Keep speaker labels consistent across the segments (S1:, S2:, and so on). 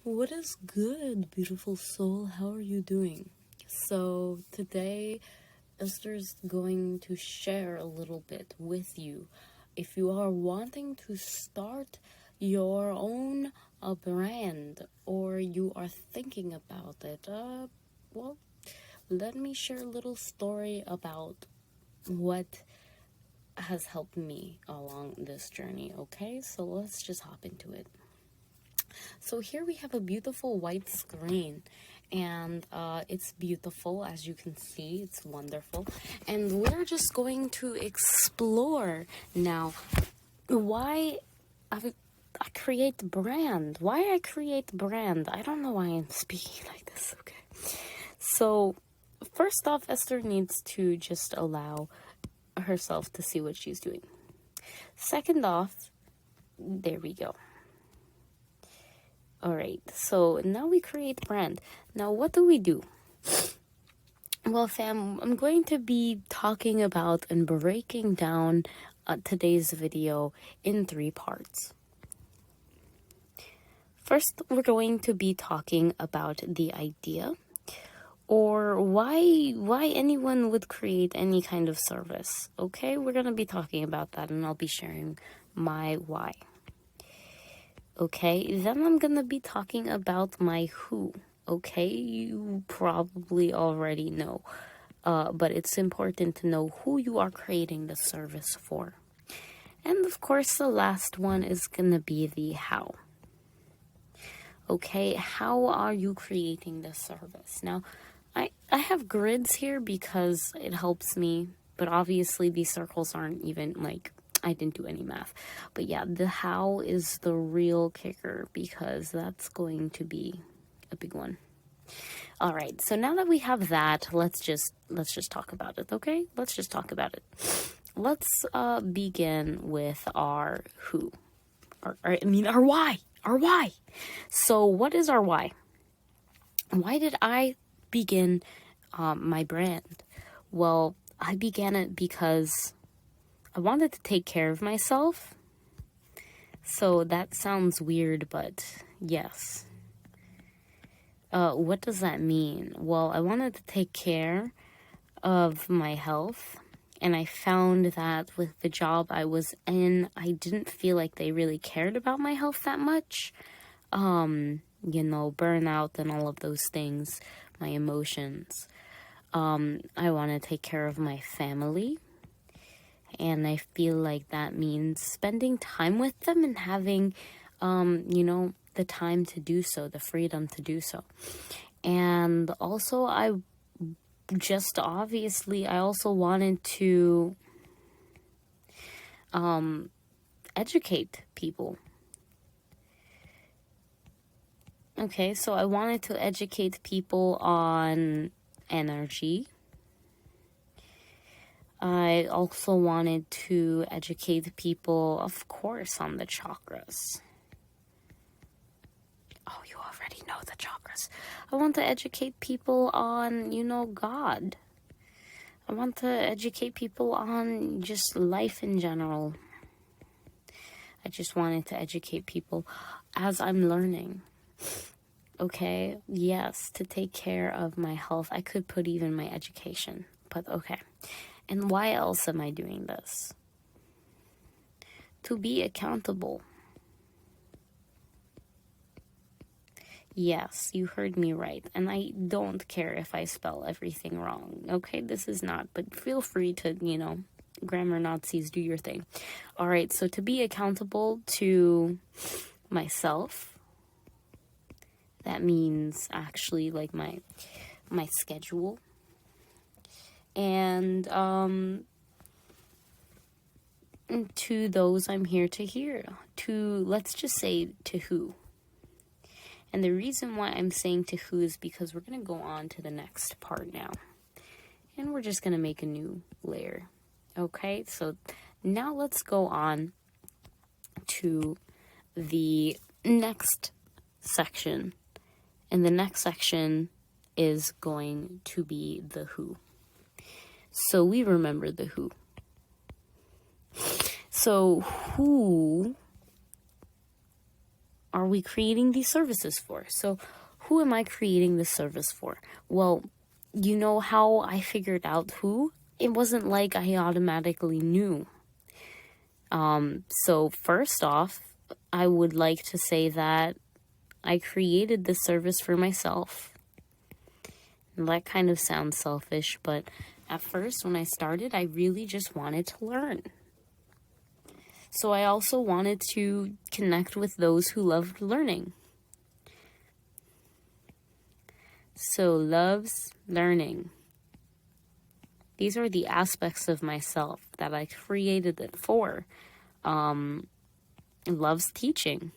S1: What is good, beautiful soul? How are you doing? So, today Esther's going to share a little bit with you. If you are wanting to start your own brand or you are thinking about it, well, let me share a little story about what has helped me along this journey, okay? So, let's just hop into it. So here we have a beautiful white screen, and it's beautiful, as you can see. It's wonderful, and we're just going to explore now why I create brand. Why I create brand. I don't know why I'm speaking like this. Okay, so first off, Esther needs to just allow herself to see what she's doing. Second off, there we go. Alright, so now we create brand. Now what do we do? Well, fam, I'm going to be talking about and breaking down today's video in 3 parts. First, we're going to be talking about the idea, or why anyone would create any kind of service. Okay, we're going to be talking about that, and I'll be sharing my why. Okay, then I'm gonna be talking about my who. Okay, you probably already know, but it's important to know who you are creating the service for. And of course, the last one is gonna be the how. Okay, how are you creating the service? Now, I have grids here because it helps me, but obviously these circles aren't even like, I didn't do any math. But yeah, the how is the real kicker because that's going to be a big one. All right, so now that we have that, let's just talk about it, okay? Let's just talk about it. Let's begin with our who. Our why. Our why. So what is our why? Why did I begin my brand? Well, I began it because I wanted to take care of myself. So that sounds weird, but yes. What does that mean? Well, I wanted to take care of my health, and I found that with the job I was in, I didn't feel like they really cared about my health that much. Burnout and all of those things, my emotions. I want to take care of my family. And I feel like that means spending time with them and having, the time to do so, the freedom to do so. And also, I also wanted to educate people. Okay, so I wanted to educate people on energy. I also wanted to educate people, of course, on the chakras. Oh, you already know the chakras. I want to educate people on, God. I want to educate people on just life in general. I just wanted to educate people as I'm learning. Okay, yes, to take care of my health. I could put even my education, but okay. And why else am I doing this? To be accountable. Yes, you heard me right. And I don't care if I spell everything wrong. Okay, this is not, but feel free to, grammar Nazis, do your thing. All right, so to be accountable to myself, that means actually like my schedule. And to those I'm here to hear. Let's just say to who. And the reason why I'm saying to who is because we're going to go on to the next part now. And we're just going to make a new layer. Okay, so now let's go on to the next section. And the next section is going to be the who. So we remember the who. So who are we creating these services for? So who am I creating this service for? Well, you know how I figured out who? It wasn't like I automatically knew. So first off, I would like to say that I created this service for myself. And that kind of sounds selfish, but at first when I started, I really just wanted to learn. So I also wanted to connect with those who loved learning. So loves learning. These are the aspects of myself that I created it for. Loves teaching.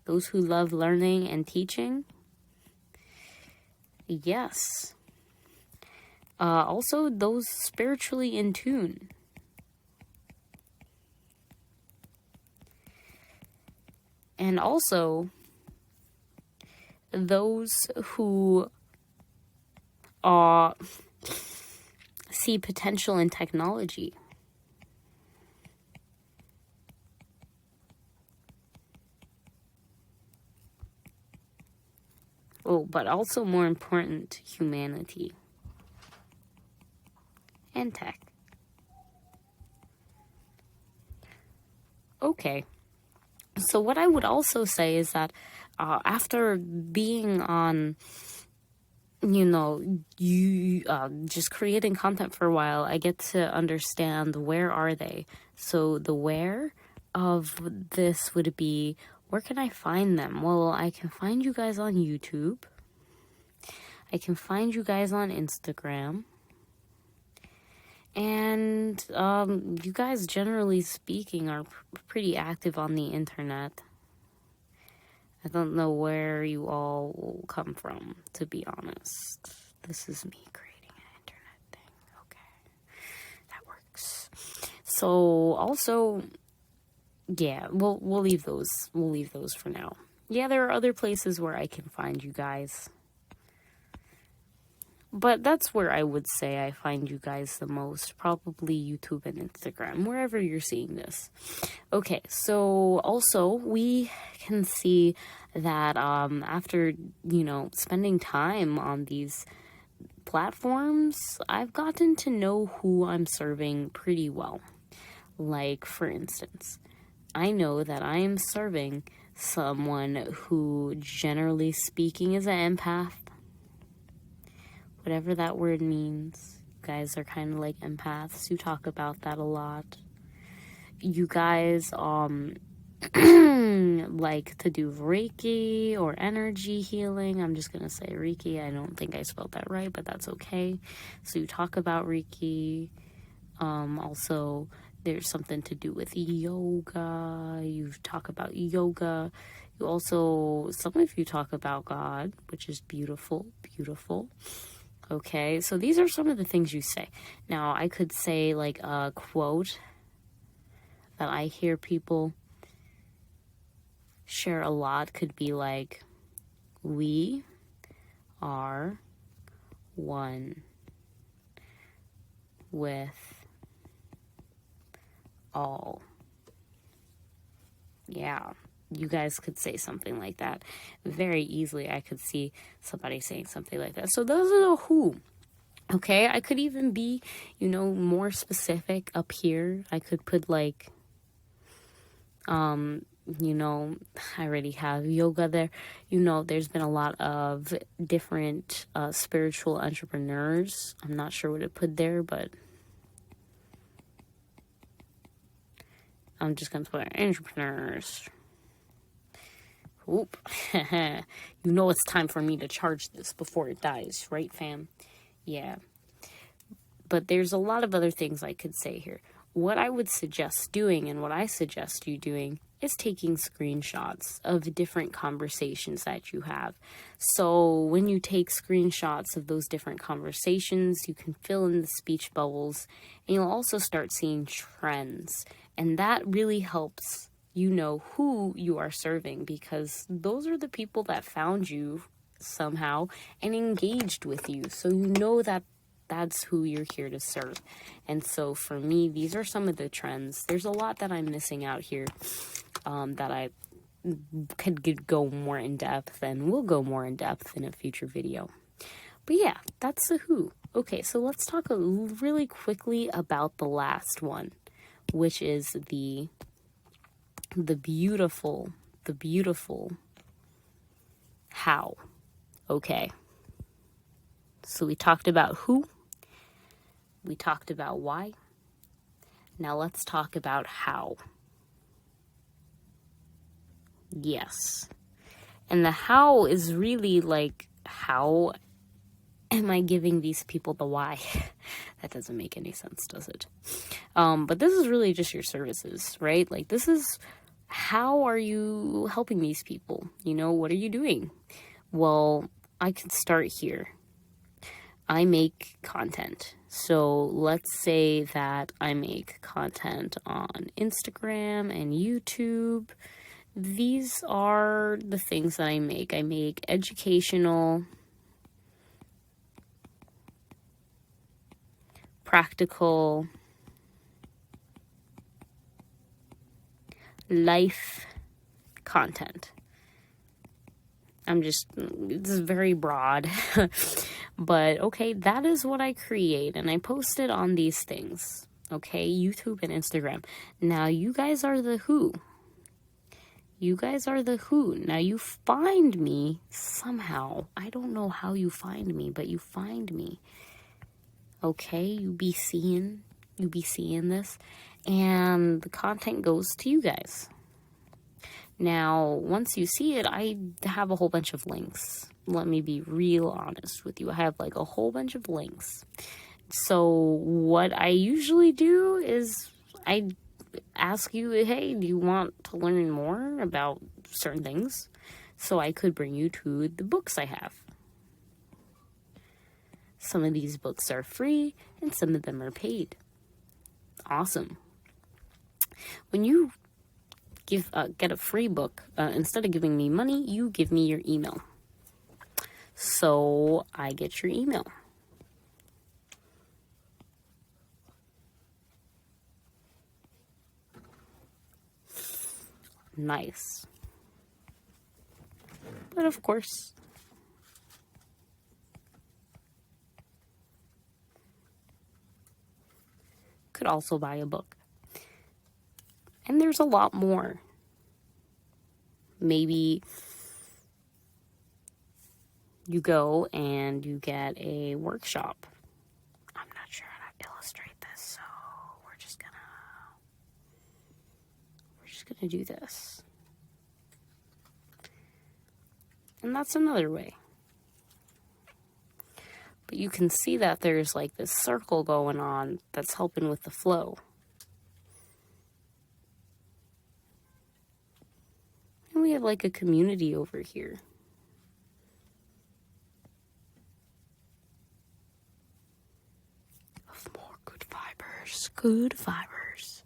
S1: Those who love learning and teaching. Yes. Also, those spiritually in tune. And also, those who see potential in technology. Oh, but also more important, humanity and tech. Okay. So what I would also say is that after being on, just creating content for a while, I get to understand where are they. So the where of this would be, where can I find them? Well, I can find you guys on YouTube. I can find you guys on Instagram. And you guys, generally speaking, are pretty active on the internet. I don't know where you all will come from, to be honest. This is me creating an internet thing. Okay, that works. So, also, yeah, we'll leave those. We'll leave those for now. Yeah, there are other places where I can find you guys. But that's where I would say I find you guys the most. Probably YouTube and Instagram, wherever you're seeing this. Okay, so also we can see that after, spending time on these platforms, I've gotten to know who I'm serving pretty well. Like, for instance, I know that I am serving someone who, generally speaking, is an empath. Whatever that word means. You guys are kind of like empaths. You talk about that a lot. You guys like to do Reiki or energy healing. I'm just gonna say Reiki. I don't think I spelled that right, but that's okay. So you talk about Reiki. Also, there's something to do with yoga. You talk about yoga. You also, some of you talk about God, which is beautiful, beautiful. Okay, so these are some of the things you say. Now, I could say like a quote that I hear people share a lot could be like, we are one with all. Yeah, you guys could say something like that. Very easily, I could see somebody saying something like that. So those are the who. Okay, I could even be, more specific up here. I could put like, I already have yoga there. There's been a lot of different spiritual entrepreneurs. I'm not sure what to put there, but I'm just going to put entrepreneurs. Oop. It's time for me to charge this before it dies, right, fam? Yeah. But there's a lot of other things I could say here. What I would suggest doing, and what I suggest you doing, is taking screenshots of different conversations that you have. So when you take screenshots of those different conversations, you can fill in the speech bubbles, and you'll also start seeing trends. And that really helps you know who you are serving, because those are the people that found you somehow and engaged with you. So you know that that's who you're here to serve. And so for me, these are some of the trends. There's a lot that I'm missing out here that I could go more in depth, then we'll go more in depth in a future video. But yeah, that's the who. Okay, so let's talk really quickly about the last one, which is the beautiful how. Okay. So we talked about who. We talked about why. Now let's talk about how. Yes. And the how is really like, how am I giving these people the why? That doesn't make any sense, does it? But this is really just your services, right? Like, this is, how are you helping these people? You know, what are you doing? Well, I can start here. I make content. So let's say that I make content on Instagram and YouTube. These are the things that I make. I make educational, practical, life content. this is very broad, but okay, that is what I create, and I post it on these things, okay, YouTube and Instagram. Now, you guys are the who. You guys are the who. Now, you find me somehow. I don't know how you find me, but you find me. Okay, you be seeing this, and the content goes to you guys. Now, once you see it, I have a whole bunch of links. Let me be real honest with you. I have like a whole bunch of links. So what I usually do is I ask you, hey, do you want to learn more about certain things? So I could bring you to the books I have. Some of these books are free and some of them are paid. Awesome. When you get a free book, instead of giving me money, you give me your email. So I get your email. Nice. But of course, could also buy a book. And there's a lot more. Maybe you go and you get a workshop. I'm not sure how to illustrate this, so we're just gonna do this. And that's another way. But you can see that there's like this circle going on that's helping with the flow. And we have like a community over here. Of more good fibers. Good fibers.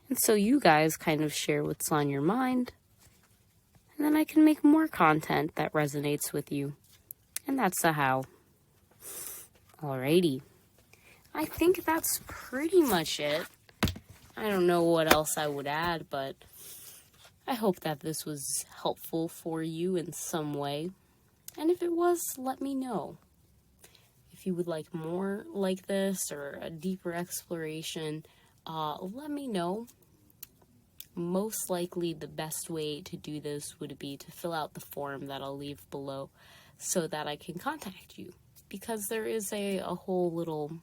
S1: And so you guys kind of share what's on your mind. And then I can make more content that resonates with you. And that's the how. Alrighty. I think that's pretty much it. I don't know what else I would add, but I hope that this was helpful for you in some way. And if it was, let me know. If you would like more like this or a deeper exploration, let me know. Most likely the best way to do this would be to fill out the form that I'll leave below so that I can contact you. Because there is a whole little,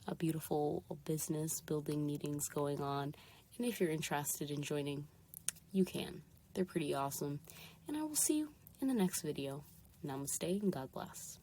S1: a beautiful business building meetings going on. And if you're interested in joining, you can. They're pretty awesome. And I will see you in the next video. Namaste and God bless.